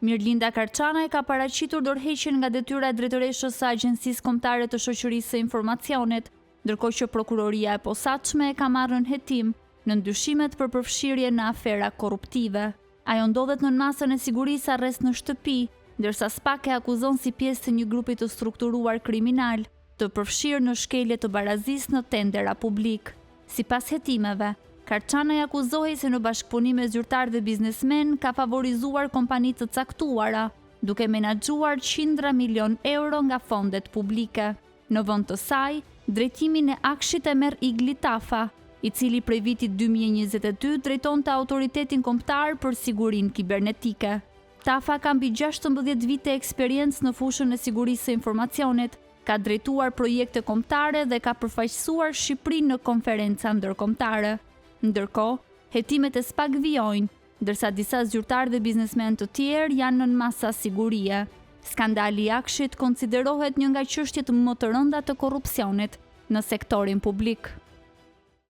Mirlinda Karçanaj ka paraqitur dorëheqjen nga detyra e drejtoreshës së Agjencisë Kombëtare të Shoqërisë së Informacionit, ndërkohë që prokuroria e posaçme e ka marrë në hetim në ndyshimet për përfshirje në afera korruptive. Ajo ndodhet në masën e sigurisë arrest në shtëpi, ndërsa SPAK e akuzon si pjesë të një grupi të strukturuar kriminal të përfshirë në shkelje të barazisë në tendera publik. Sipas hetimeve, Karçanaj akuzohej se në bashkëpunim me zyrtar dhe biznesmen ka favorizuar kompani të caktuara, duke menaxhuar qindra milion euro nga fondet publike. Në vend të saj, drejtimin e akshit e merr Igli Tafa, i cili prej vitit 2022 drejtonte Autoritetin Kombëtar për Sigurinë Kibernetike. Tafa ka mbi 16 vite eksperiencë në fushën e sigurisë së informacionit, ka drejtuar projekte kombëtare dhe ka përfaqësuar Shqipërinë në konferenca ndërkombëtare. Ndërkohë, hetimet e SPAK vijojnë, ndërsa disa zyrtarë dhe biznesmen të tjerë janë nën masa sigurie. Skandali i akshit konsiderohet një nga çështjet më të rënda të korrupsionit në sektorin publik.